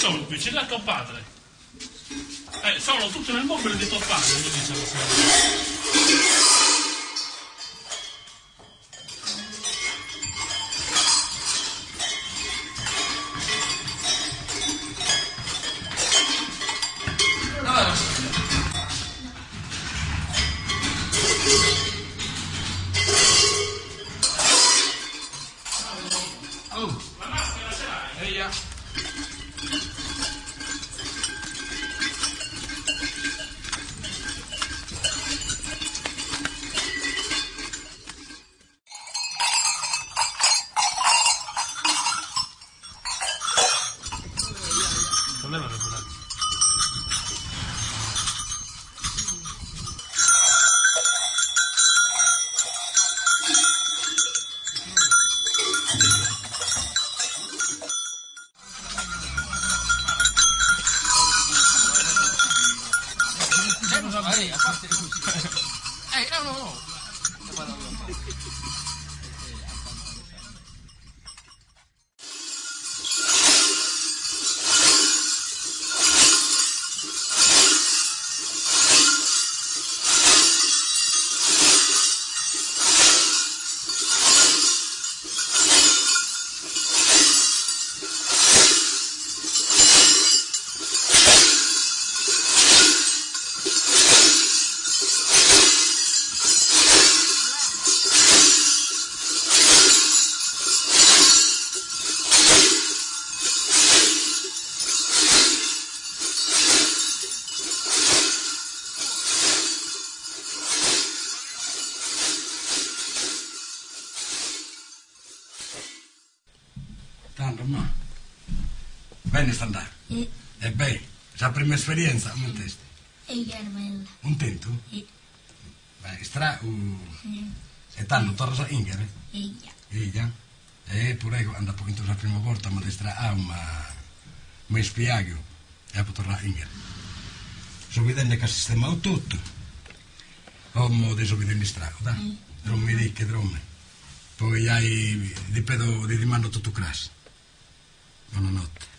sono qui? Ce l'ha tuo padre. Sono tutte nel mobile di tuo padre, mi dice la signora. La maschera ce l'hai? Eia. Solleva le braccia. No. Tanto, ma bene sta andando. E bene, la prima esperienza, come testi? E Carmella. Contento? Beh, stra... E tanto, torna a Ingere? Ella? E pure io, anda pochino la prima volta, ma destra ma mi spiego, e poi torna a Ingere. Sto vedendo che ha sistemato tutto. Ho modo di vedere strano, dai? Drommi ricche, drommi. Poi hai, ripeto, ti rimando tutto crasso. Buonanotte.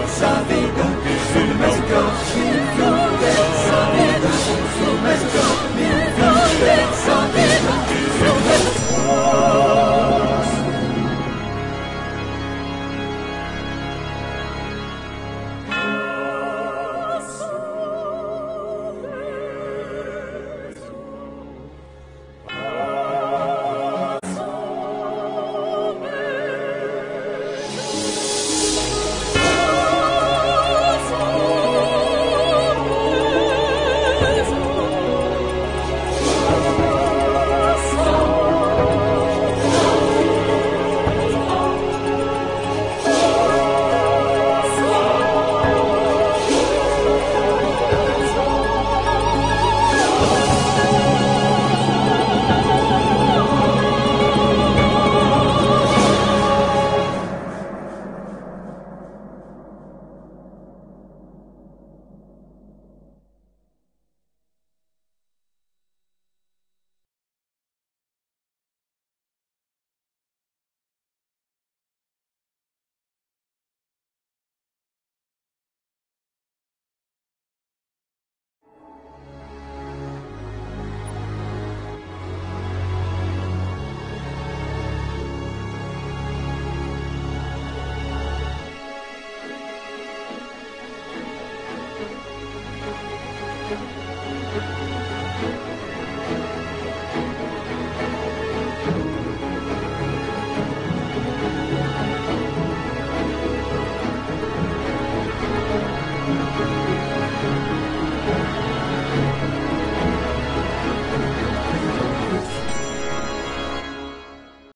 rossa